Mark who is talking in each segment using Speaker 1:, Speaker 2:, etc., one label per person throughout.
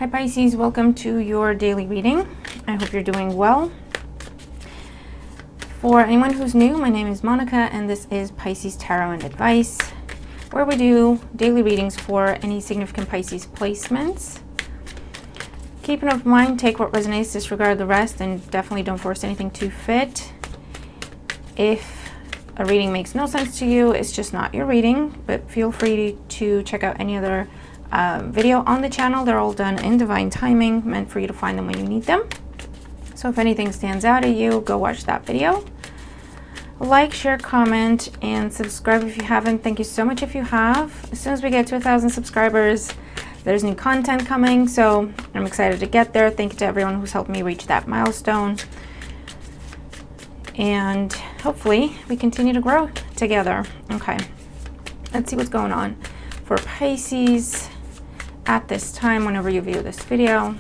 Speaker 1: Hi Pisces, welcome to your daily reading. I hope you're doing well. For anyone who's new, my name is Monica and this is Pisces Tarot and Advice, where we do daily readings for any significant Pisces placements. Keep an open mind, take what resonates, disregard the rest, and definitely don't force anything to fit. If a reading makes no sense to you, it's just not your reading, but feel free to check out any other video on the channel. They're all done in divine timing, meant for you to find them when you need them. So if anything stands out at you, go watch that video. Like, share, comment, and subscribe if you haven't. Thank you so much if you have. As soon as we get to 1,000 subscribers, there's new content coming, so I'm excited to get there. Thank you to everyone who's helped me reach that milestone. And hopefully we continue to grow together. Okay, let's see what's going on for Pisces at this time whenever you view this video.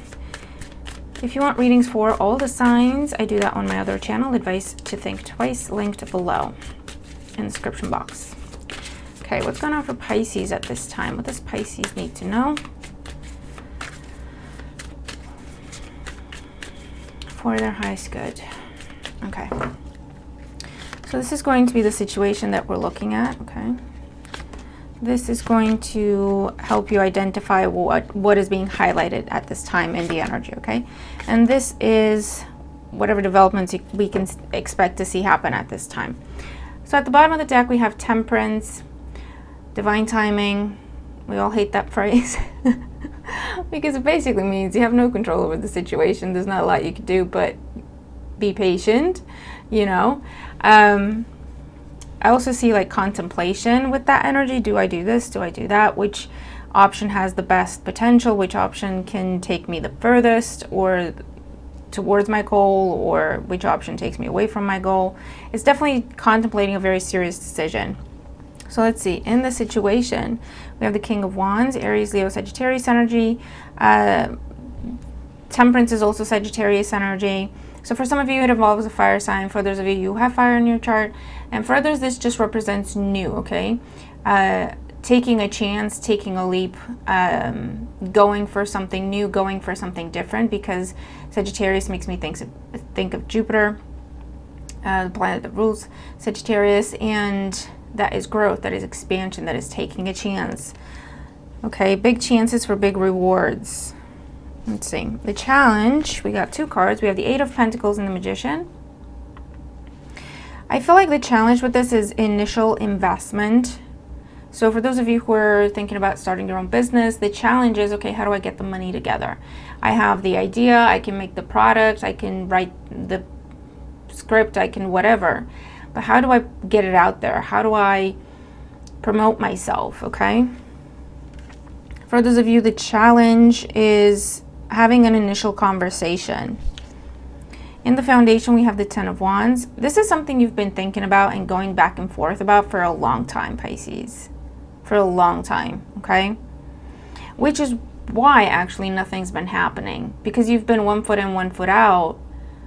Speaker 1: If you want readings for all the signs, I do that on my other channel, Advice to Think Twice, linked below in the description box. Okay, what's going on for Pisces at this time? What does Pisces need to know for their highest good? Okay, so this is going to be the situation that we're looking at. Okay, this is going to help you identify what is being highlighted at this time in the energy. Okay, and this is whatever developments we can expect to see happen at this time. So at the bottom of the deck we have Temperance, divine timing. We all hate that phrase because it basically means you have no control over the situation. There's not a lot you can do but be patient, you know. I also see like contemplation with that energy. Do I do this? Do I do that? Which option has the best potential? Which option can take me the furthest or towards my goal, or which option takes me away from my goal? It's definitely contemplating a very serious decision. So let's see, in the situation, we have the King of Wands, Aries, Leo, Sagittarius energy. Temperance is also Sagittarius energy. So for some of you, it involves a fire sign. For others of you, you have fire in your chart. And for others, this just represents new, okay? Taking a chance, taking a leap, going for something new, going for something different, because Sagittarius makes me think of Jupiter, the planet that rules Sagittarius, and that is growth, that is expansion, that is taking a chance. Okay, big chances for big rewards. Let's see, the challenge, we got two cards. We have the Eight of Pentacles and the Magician. I feel like the challenge with this is initial investment. So for those of you who are thinking about starting your own business, the challenge is, okay, how do I get the money together? I have the idea, I can make the product, I can write the script, I can whatever. But how do I get it out there? How do I promote myself, okay? For those of you, the challenge is having an initial conversation. In the foundation, we have the Ten of Wands. This is something you've been thinking about and going back and forth about for a long time, Pisces. For a long time, okay? Which is why actually nothing's been happening, because you've been 1 foot in, 1 foot out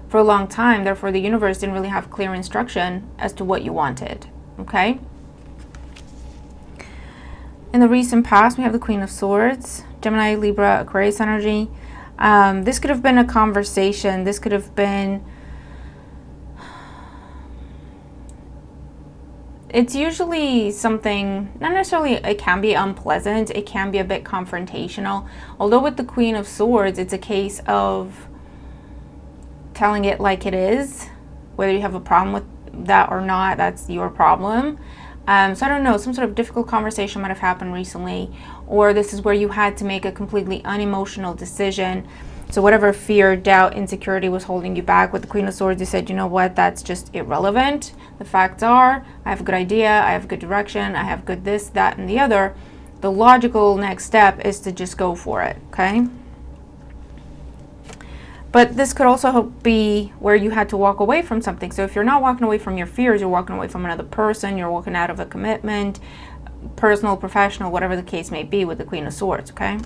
Speaker 1: for a long time. Therefore, the universe didn't really have clear instruction as to what you wanted, okay? In the recent past, we have the Queen of Swords, Gemini, Libra, Aquarius energy. This could have been a conversation. This could have been, it's usually something, not necessarily, it can be unpleasant. It can be a bit confrontational. Although with the Queen of Swords, it's a case of telling it like it is. Whether you have a problem with that or not, that's your problem. So I don't know, some sort of difficult conversation might have happened recently, or this is where you had to make a completely unemotional decision. So whatever fear, doubt, insecurity was holding you back, with the Queen of Swords, you said, you know what, that's just irrelevant. The facts are, I have a good idea, I have a good direction, I have good this, that, and the other. The logical next step is to just go for it, okay? But this could also be where you had to walk away from something. So if you're not walking away from your fears, you're walking away from another person, you're walking out of a commitment, personal, professional, whatever the case may be with the Queen of Swords, okay?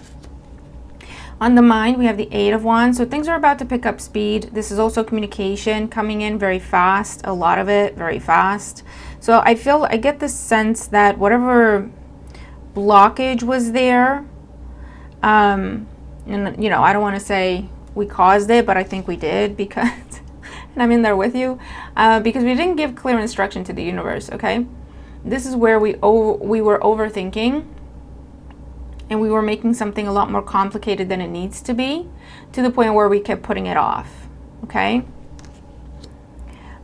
Speaker 1: On the mind, we have the Eight of Wands. So things are about to pick up speed. This is also communication coming in very fast, a lot of it very fast. So I get the sense that whatever blockage was there, And, you know, I don't want to say we caused it, but I think we did, because, and I'm in there with you, because we didn't give clear instruction to the universe, okay? This is where we were overthinking, and we were making something a lot more complicated than it needs to be, to the point where we kept putting it off, okay?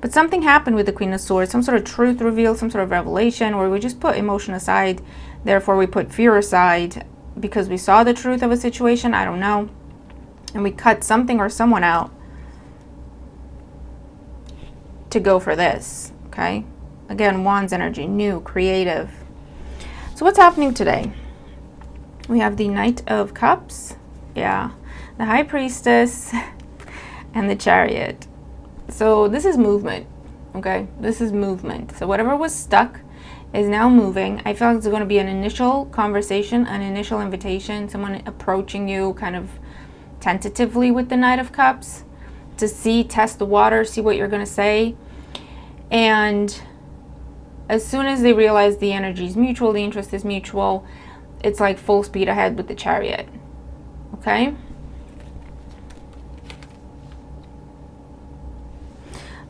Speaker 1: But something happened with the Queen of Swords, some sort of truth reveal, some sort of revelation, where we just put emotion aside, therefore we put fear aside, because we saw the truth of a situation, I don't know, and we cut something or someone out to go for this, okay? Again, Wands energy, new, creative. So what's happening today? We have the Knight of Cups, yeah, the High Priestess, and the Chariot. So this is movement, okay? This is movement. So whatever was stuck is now moving. I feel like it's going to be an initial conversation, an initial invitation, someone approaching you kind of tentatively with the Knight of Cups to see, test the water, see what you're going to say. And as soon as they realize the energy is mutual, the interest is mutual, it's like full speed ahead with the Chariot, okay?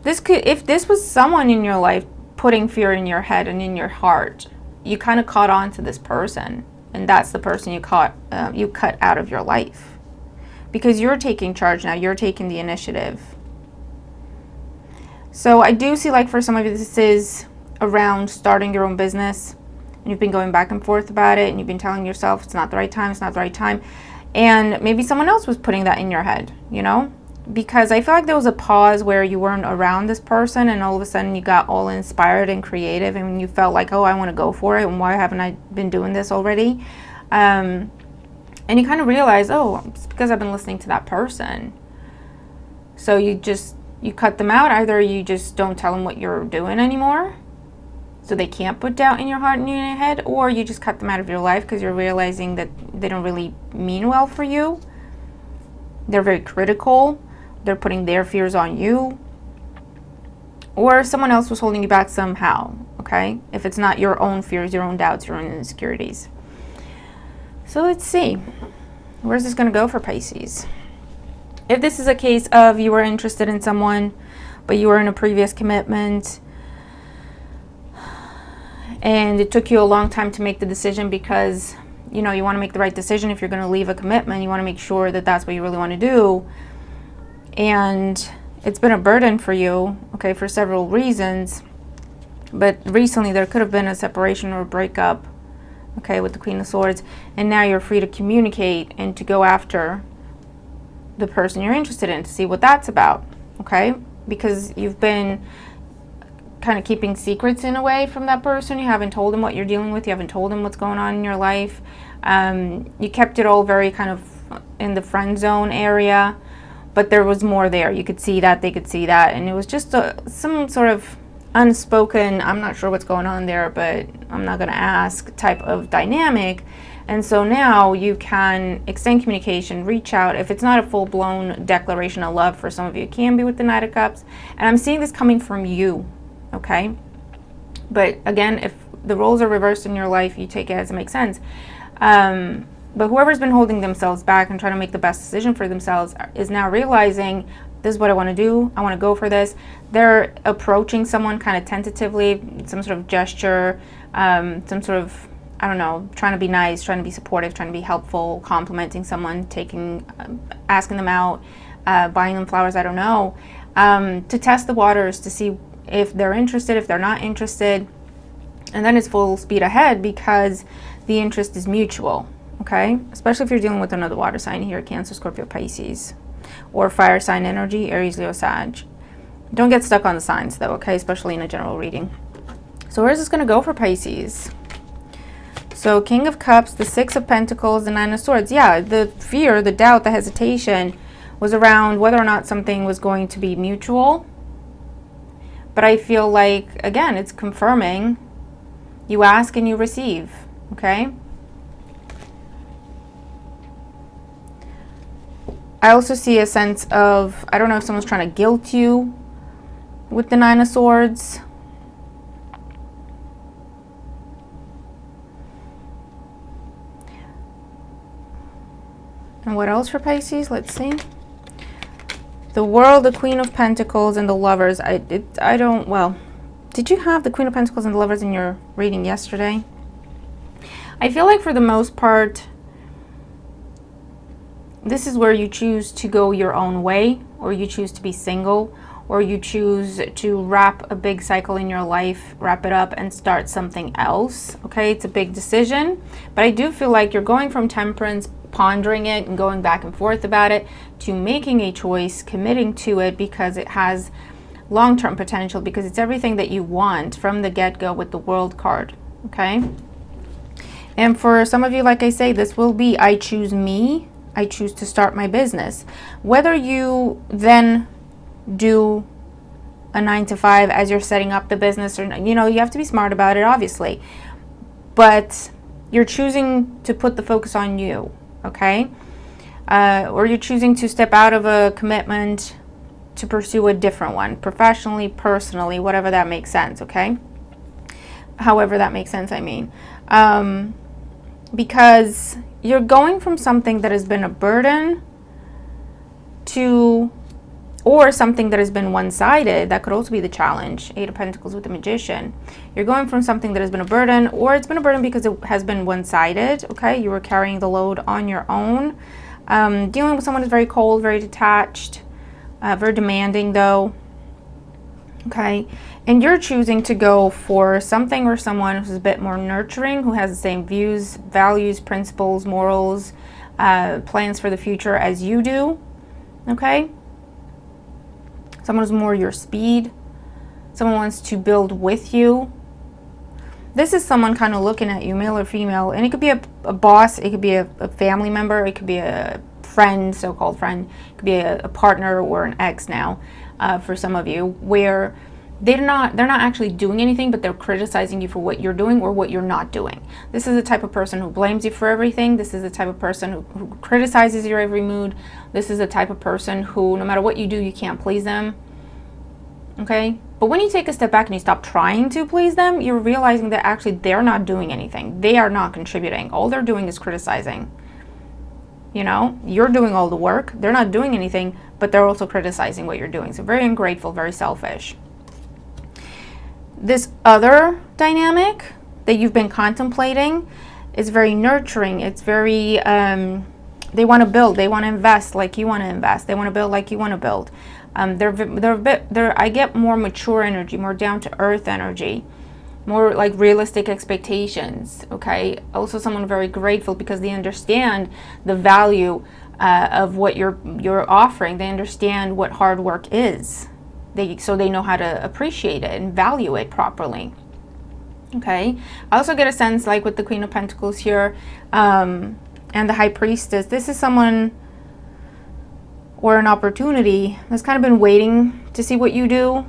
Speaker 1: This could, if this was someone in your life putting fear in your head and in your heart, you kind of caught on to this person, and that's the person you cut out of your life, because you're taking charge now. You're taking the initiative. So I do see, like, for some of you, this is around starting your own business, and you've been going back and forth about it, and you've been telling yourself it's not the right time, it's not the right time, and maybe someone else was putting that in your head, you know? Because I feel like there was a pause where you weren't around this person, and all of a sudden you got all inspired and creative, and you felt like, oh, I want to go for it, and why haven't I been doing this already? And you kind of realize, oh, it's because I've been listening to that person. So you cut them out. Either you just don't tell them what you're doing anymore, so they can't put doubt in your heart and in your head, or you just cut them out of your life because you're realizing that they don't really mean well for you. They're very critical. They're putting their fears on you, or someone else was holding you back somehow, okay? If it's not your own fears, your own doubts, your own insecurities. So let's see. Where's this going to go for Pisces? If this is a case of you were interested in someone, but you were in a previous commitment, and it took you a long time to make the decision because, you know, you want to make the right decision. If you're going to leave a commitment, you want to make sure that that's what you really want to do. And it's been a burden for you, okay, for several reasons. But recently there could have been a separation or a breakup, okay, with the Queen of Swords. And now you're free to communicate and to go after the person you're interested in to see what that's about, okay? Because you've been kind of keeping secrets in a way from that person. You haven't told them what you're dealing with. You haven't told them what's going on in your life. You kept it all very kind of in the friend zone area. But there was more there. You could see that, they could see that, and it was just some sort of unspoken, I'm not sure what's going on there, but I'm not going to ask type of dynamic. And so now you can extend communication, reach out. If it's not a full-blown declaration of love, for some of you it can be with the Knight of Cups. And I'm seeing this coming from you, okay? But again, if the roles are reversed in your life, you take it as it makes sense. But whoever's been holding themselves back and trying to make the best decision for themselves is now realizing, this is what I want to do. I want to go for this. They're approaching someone kind of tentatively, some sort of gesture, some sort of, I don't know, trying to be nice, trying to be supportive, trying to be helpful, complimenting someone, asking them out, buying them flowers, I don't know, to test the waters, to see if they're interested, if they're not interested. And then it's full speed ahead because the interest is mutual. Okay, especially if you're dealing with another water sign here, Cancer, Scorpio, Pisces, or fire sign energy, Aries, Leo, Sag. Don't get stuck on the signs though, okay, especially in a general reading. So where's this going to go for Pisces? So King of Cups, the Six of Pentacles, the Nine of Swords. Yeah, the fear, the doubt, the hesitation was around whether or not something was going to be mutual. But I feel like, again, it's confirming you ask and you receive, okay? I also see a sense of, I don't know if someone's trying to guilt you with the Nine of Swords. And what else for Pisces? Let's see. The World, the Queen of Pentacles, and the Lovers. Well, did you have the Queen of Pentacles and the Lovers in your reading yesterday? I feel like for the most part, this is where you choose to go your own way, or you choose to be single, or you choose to wrap a big cycle in your life, wrap it up and start something else. Okay, it's a big decision, but I do feel like you're going from Temperance, pondering it and going back and forth about it, to making a choice, committing to it because it has long-term potential, because it's everything that you want from the get-go with the World card. Okay, and for some of you, like I say, this will be I choose me. I choose to start my business. Whether you then do a 9-to-5 as you're setting up the business, or, you know, you have to be smart about it, obviously, but you're choosing to put the focus on you. Okay, or you're choosing to step out of a commitment to pursue a different one, professionally, personally, whatever that makes sense. Okay, however that makes sense, I mean, because you're going from something that has been a burden to, or something that has been one-sided. That could also be the challenge. 8 of Pentacles with the Magician. You're going from something that has been a burden, or it's been a burden because it has been one-sided. Okay, you were carrying the load on your own. Dealing with someone who's very cold, very detached, very demanding though. Okay, and you're choosing to go for something or someone who's a bit more nurturing, who has the same views, values, principles, morals, plans for the future as you do. Okay, someone who's more your speed, someone wants to build with you. This is someone kind of looking at you, male or female, and it could be a boss, it could be a family member, it could be a friend, so-called friend, it could be a partner or an ex now, for some of you, where they're not actually doing anything, but they're criticizing you for what you're doing or what you're not doing. This is the type of person who blames you for everything. This is the type of person who criticizes your every mood. This is the type of person who, no matter what you do, you can't please them. Okay, but when you take a step back and you stop trying to please them, you're realizing that actually they're not doing anything. They are not contributing. All they're doing is criticizing. You know, you're doing all the work. They're not doing anything, but they're also criticizing what you're doing. So very ungrateful, very selfish. This other dynamic that you've been contemplating is very nurturing. It's very, they want to build. They want to invest like you want to invest. They want to build like you want to build. I get more mature energy, more down to earth energy, more like realistic expectations. Okay, also someone very grateful because they understand the value of what you're offering. They understand what hard work is. So they know how to appreciate it and value it properly. Okay, I also get a sense, like with the Queen of Pentacles here and the High Priestess, this is someone or an opportunity that's kind of been waiting to see what you do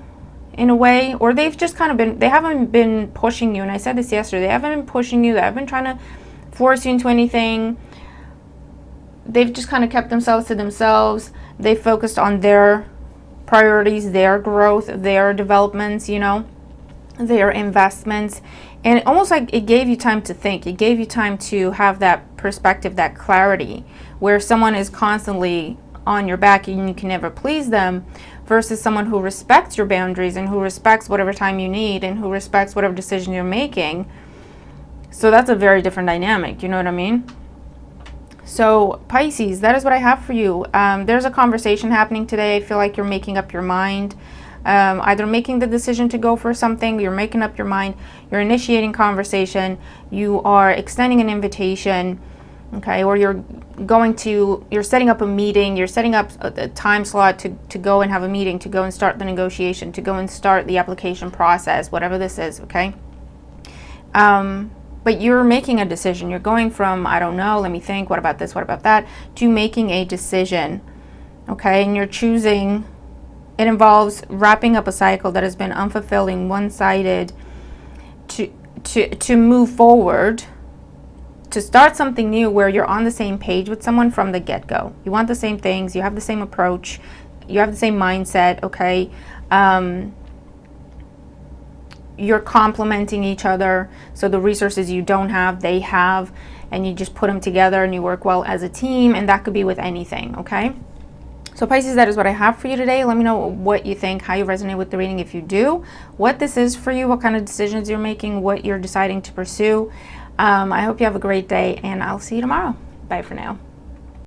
Speaker 1: in a way, or they've just kind of been, they haven't been pushing you, and I said this yesterday, they haven't been pushing you, they haven't been trying to force you into anything. They've just kind of kept themselves to themselves. They focused on their priorities, their growth, their developments, you know, their investments, and almost like it gave you time to think. It gave you time to have that perspective, that clarity, where someone is constantly on your back and you can never please them, versus someone who respects your boundaries and who respects whatever time you need and who respects whatever decision you're making. So that's a very different dynamic, you know what I mean? So Pisces, that is what I have for you. There's a conversation happening today. I feel like you're making up your mind, either making the decision to go for something, you're making up your mind, you're initiating conversation, you are extending an invitation, okay, or you're setting up a meeting, you're setting up a time slot to go and have a meeting, to go and start the negotiation, to go and start the application process, whatever this is, okay? But you're making a decision. You're going from, I don't know, let me think, what about this, what about that, to making a decision, okay? And you're choosing, it involves wrapping up a cycle that has been unfulfilling, one-sided, to move forward, to start something new where you're on the same page with someone from the get-go. You want the same things, you have the same approach, you have the same mindset, okay? You're complementing each other, so the resources you don't have, they have, and you just put them together and you work well as a team, and that could be with anything, okay? So Pisces, that is what I have for you today. Let me know what you think, how you resonate with the reading if you do, what this is for you, what kind of decisions you're making, what you're deciding to pursue. I hope you have a great day, and I'll see you tomorrow. Bye for now.